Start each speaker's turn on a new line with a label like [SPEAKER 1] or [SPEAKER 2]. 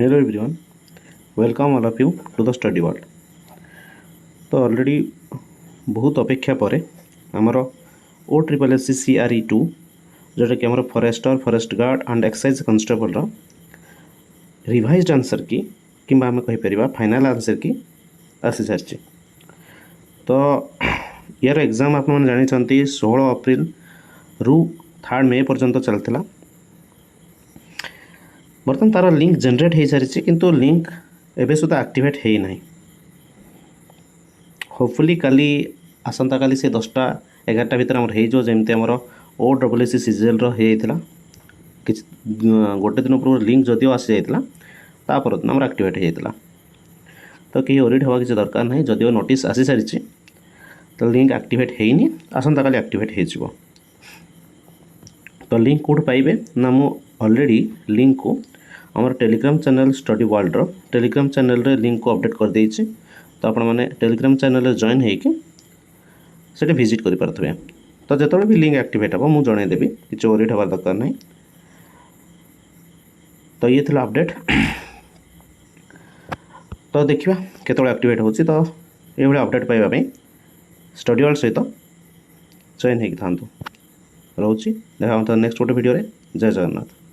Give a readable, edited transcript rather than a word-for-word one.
[SPEAKER 1] Hello everyone, welcome all of you to the study world. तो already बहुत अपेक्षा पर आमर ओ triple S C R E टू जोटा कि आमर forester forest guard and excise constable revised answer key कि आम कहीपर फाइनाल आंसर की आसी सारी। तो यार एग्जाम आप जानते 16 अप्रैल रु 3 मे पर्यंत चलता। बर्तमान तार लिंक जनरेट हो सारी किंतु लिंक एवं सुधा एक्टिवेट है ना। होपफुली काली आसंता काली से 10टा 11टा भितर आमर हो जमी आमर ओ double S C G L होता कि गोटे दिन पूर्व लिंक जदिव आसी जाता दिन आमर एक्टिवेट होता। तो कहीं ओरिड हवा किसी दरकार ना जदिव नोटिस आसी सारी तो लिंक एक्टिवेट होनी आसंता काली एक्टिवेट हो। तो लिंक कौट पाइबे ना मु ऑलरेडी लिंक को आमर Telegram channel study world Telegram channel रे लिंक को अपडेट कर देइछि। तो आपण मैंने टेलीग्राम चैनल जॉइन होकर विजिट करें। तो जो भी लिंक एक्टिवेट हम मुझे जनईदेवी कि ओरिड हबार दरकार ना। तो ये थी अपडेट। तो देखा केतों एक्टिवेट हो। तो ये अपडेट पाइबा स्टडी वर्ल्ड सहित जॉइन होता रोचे देखा नेक्स्ट गोटे वीडियो। जय जगन्नाथ।